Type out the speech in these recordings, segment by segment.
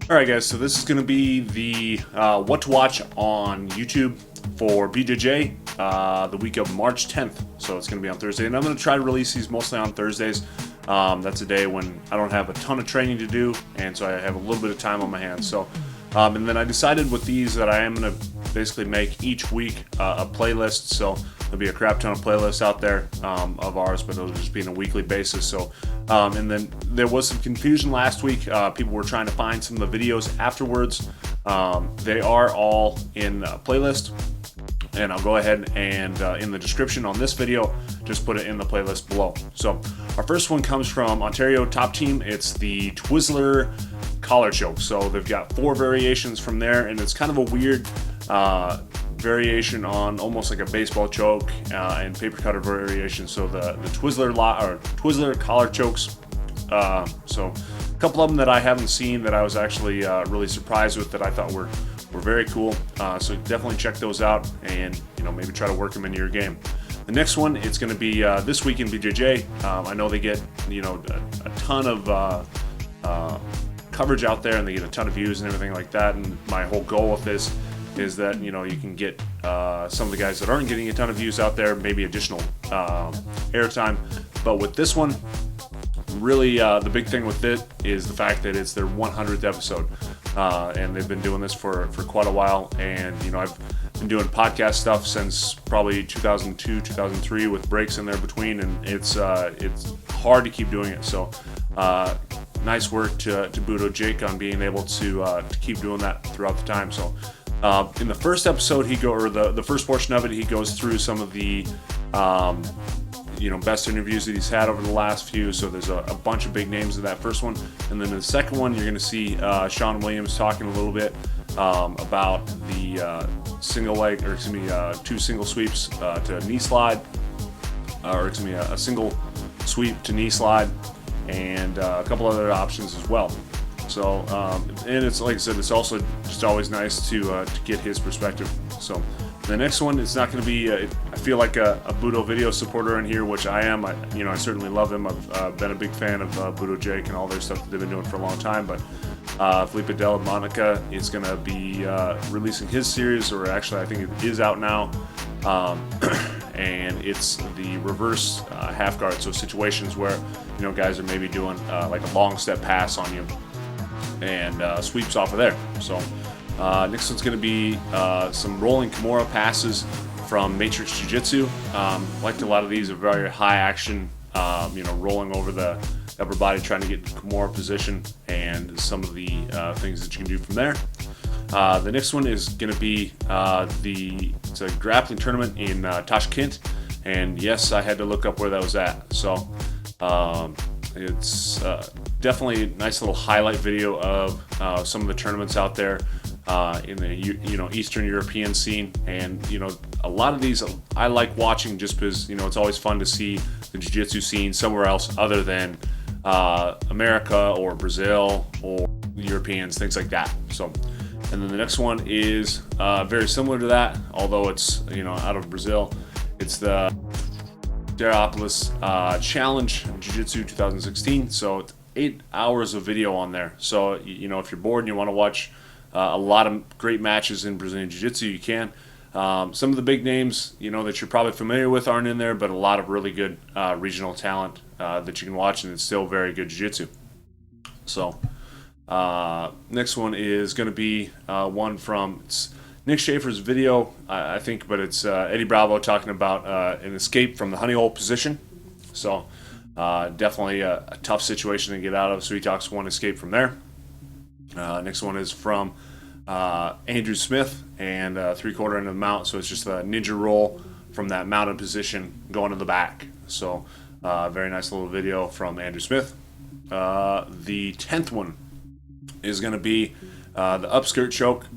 Alright guys, so this is going to be the what to watch on YouTube for BJJ the week of March 10th. So it's going to be on Thursday, and I'm going to try to release these mostly on Thursdays. That's a day when I don't have a ton of training to do, and so I have a little bit of time on my hands. So, and then I decided with these that I am going to basically make each week a playlist. So there'll be a crap ton of playlists out there of ours, but it'll just be on a weekly basis. So, and then there was some confusion last week. People were trying to find some of the videos afterwards. They are all in a playlist, and I'll go ahead and in the description on this video, just put it in the playlist below. So our first one comes from Ontario Top Team. It's the Twizzler collar choke. So they've got 4 variations from there, and it's kind of a weird variation on almost like a baseball choke and paper cutter variation. So the Twizzler collar chokes. So a couple of them that I haven't seen that I was actually really surprised with, that I thought were very cool. So definitely check those out, and maybe try to work them into your game. The next one, it's going to be this week in BJJ. I know they get a ton of coverage out there, and they get a ton of views and everything like that. And my whole goal with this is that you can get some of the guys that aren't getting a ton of views out there, maybe additional airtime. But with this one, really the big thing with it is the fact that it's their 100th episode, and they've been doing this for quite a while. And I've been doing podcast stuff since probably 2002, 2003, with breaks in there between, and it's hard to keep doing it. So nice work to Budo Jake on being able to keep doing that throughout the time. So in the first episode, the first portion of it, he goes through some of the best interviews that he's had over the last few. So there's a bunch of big names in that first one, and then in the second one, you're going to see Sean Williams talking a little bit about the two single sweeps to knee slide, a single sweep to knee slide, and a couple other options as well. So and it's like I said, it's also just always nice to get his perspective. So the next one, it's not going to be I feel like a Budo video supporter in here, which I am. I certainly love them. I've been a big fan of Budo Jake and all their stuff that they've been doing for a long time. But Felipe Della Monica is going to be releasing his series, or actually I think it is out now, and it's the reverse half guard. So situations where guys are maybe doing like a long step pass on you, and sweeps off of there. So next one's going to be some rolling Kimura passes from Matrix Jiu-Jitsu. Liked a lot of these, are very high action, rolling over the upper body, trying to get Kimura position, and some of the things that you can do from there. The next one is going to be it's a grappling tournament in Tashkent, and yes, I had to look up where that was at. So it's definitely a nice little highlight video of some of the tournaments out there in the Eastern European scene. And a lot of these I like watching just because it's always fun to see the jiu-jitsu scene somewhere else other than America or Brazil or Europeans, things like that. So, and then the next one is very similar to that, although it's out of Brazil. It's the Daropolis Challenge Jiu-Jitsu 2016. So it's 8 hours of video on there. So if you're bored and you want to watch a lot of great matches in Brazilian Jiu-Jitsu, you can. Some of the big names that you're probably familiar with aren't in there, but a lot of really good regional talent that you can watch, and it's still very good Jiu-Jitsu. So next one is going to be one from Nick Schaefer's video, I think, but it's Eddie Bravo talking about an escape from the honey hole position. So definitely a tough situation to get out of, so he talks one escape from there. Next one is from Andrew Smith, and 3/4 into the mount, so it's just a ninja roll from that mounted position going to the back. So very nice little video from Andrew Smith. The 10th one is going to be the upskirt choke.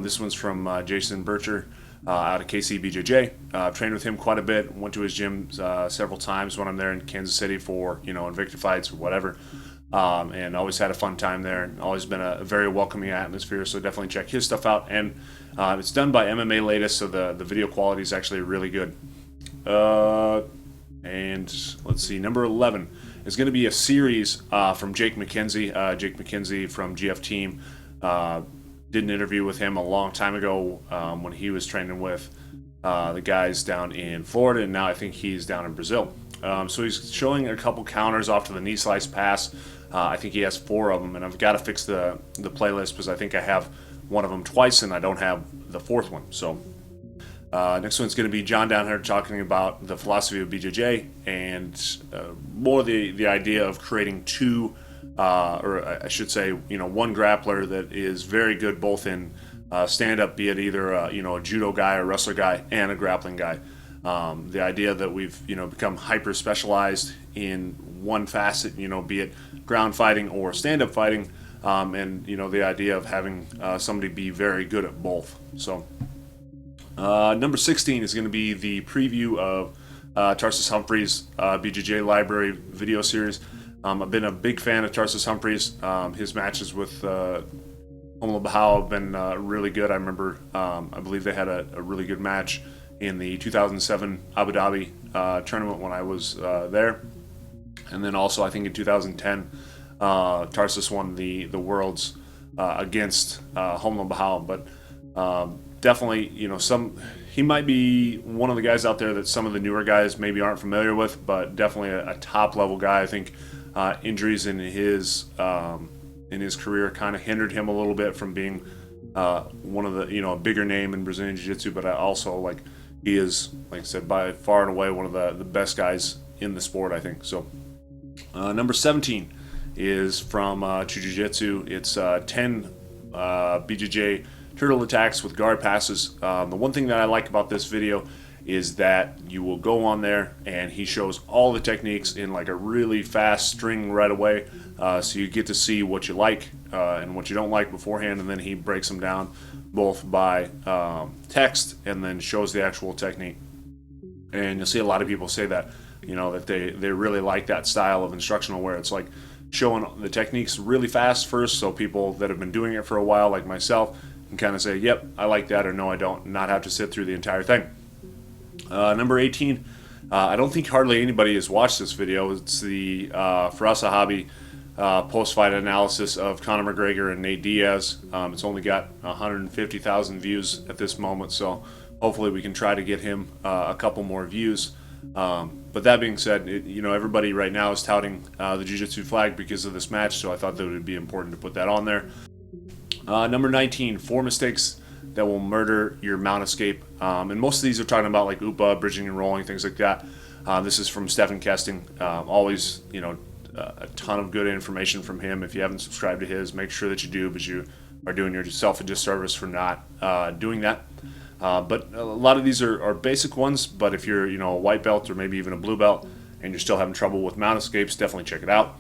This one's from Jason Bircher out of KC BJJ. I've trained with him quite a bit, went to his gym several times when I'm there in Kansas City for Invicta fights or whatever. And always had a fun time there, and always been a very welcoming atmosphere, so definitely check his stuff out. And it's done by MMA Latest, so the video quality is actually really good. And let's see, number 11 is going to be a series from Jake McKenzie. Jake McKenzie from GF Team Did an interview with him a long time ago when he was training with the guys down in Florida, and now I think he's down in Brazil. So he's showing a couple counters off to the knee slice pass. I think he has 4 of them, and I've got to fix the playlist because I think I have one of them twice and I don't have the 4th one. So next one's going to be John down here talking about the philosophy of BJJ and more the idea of creating 2, or I should say, one grappler that is very good both in stand-up, be it either a judo guy, a wrestler guy, and a grappling guy. The idea that we've become hyper specialized in one facet, be it ground fighting or stand-up fighting, and the idea of having somebody be very good at both. So number 16 is going to be the preview of Tarsus Humphreys BJJ library video series. I've been a big fan of Tarsus Humphreys. His matches with Bahal have been really good. I remember, I believe they had a really good match in the 2007 Abu Dhabi tournament when I was there. And then also, I think in 2010, Tarsus won the Worlds against Bahal. But definitely, he might be one of the guys out there that some of the newer guys maybe aren't familiar with, but definitely a top-level guy. I think injuries in his career kind of hindered him a little bit from being one of the a bigger name in Brazilian Jiu-Jitsu, but also he is, like I said, by far and away one of the best guys in the sport, I think. So number 17 is from Jujutsu. It's 10 BJJ turtle attacks with guard passes. The one thing that I like about this video is that you will go on there and he shows all the techniques in like a really fast string right away, so you get to see what you like and what you don't like beforehand, and then he breaks them down both by text and then shows the actual technique. And you'll see a lot of people say that that they really like that style of instructional where it's like showing the techniques really fast first, so people that have been doing it for a while like myself can kind of say, yep, I like that, or no, I don't, not have to sit through the entire thing. Number 18, I don't think hardly anybody has watched this video. It's the For Us a Hobby post-fight analysis of Conor McGregor and Nate Diaz. It's only got 150,000 views at this moment, so hopefully we can try to get him a couple more views. But that being said, everybody right now is touting the Jiu-Jitsu flag because of this match, so I thought that it would be important to put that on there. Number 19, 4 mistakes that will murder your mount escape. And most of these are talking about like UPA, bridging and rolling, things like that. This is from Stephen Kesting. Always, a ton of good information from him. If you haven't subscribed to his, make sure that you do, because you are doing yourself a disservice for not doing that. But a lot of these are basic ones, but if you're a white belt or maybe even a blue belt and you're still having trouble with mount escapes, definitely check it out.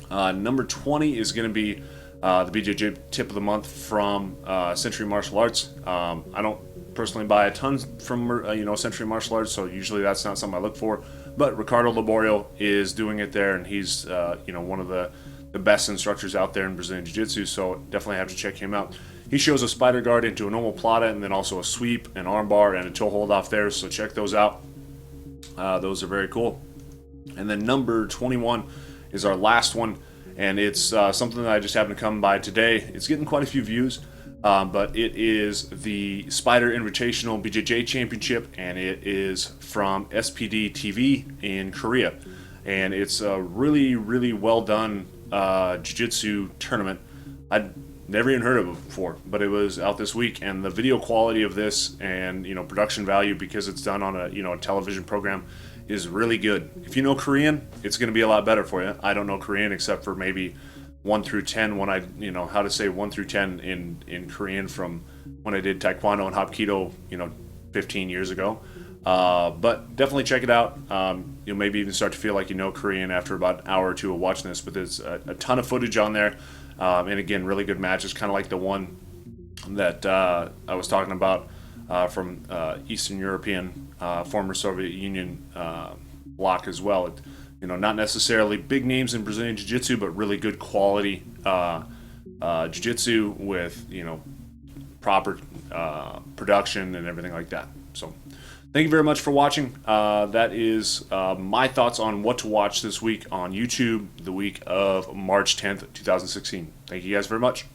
Number 20 is going to be the BJJ tip of the month from Century Martial Arts. I don't personally buy a ton from Century Martial Arts, so usually that's not something I look for. But Ricardo Laborio is doing it there, and he's one of the best instructors out there in Brazilian Jiu-Jitsu, so definitely have to check him out. He shows a spider guard into a normal plata, and then also a sweep, an arm bar, and a toe hold off there, so check those out. Those are very cool. And then number 21 is our last one, and it's something that I just happened to come by today. It's getting quite a few views, but it is the Spider Invitational BJJ Championship, and it is from SPD TV in Korea. And it's a really, really well done jiu-jitsu tournament. I'd never even heard of it before, but it was out this week, and the video quality of this and production value, because it's done on a television program, is really good. If you know Korean, it's going to be a lot better for you. I don't know Korean except for maybe 1 through 10 when I how to say 1 through 10 in Korean from when I did Taekwondo and Hapkido 15 years ago. But definitely check it out. You'll maybe even start to feel like you know Korean after about an hour or two of watching this, but there's a ton of footage on there. And again, really good matches, kind of like the one that I was talking about from Eastern European, former Soviet Union bloc as well. Not necessarily big names in Brazilian Jiu-Jitsu, but really good quality Jiu-Jitsu with proper production and everything like that. So thank you very much for watching. That is my thoughts on what to watch this week on YouTube, the week of March 10th, 2016. Thank you guys very much.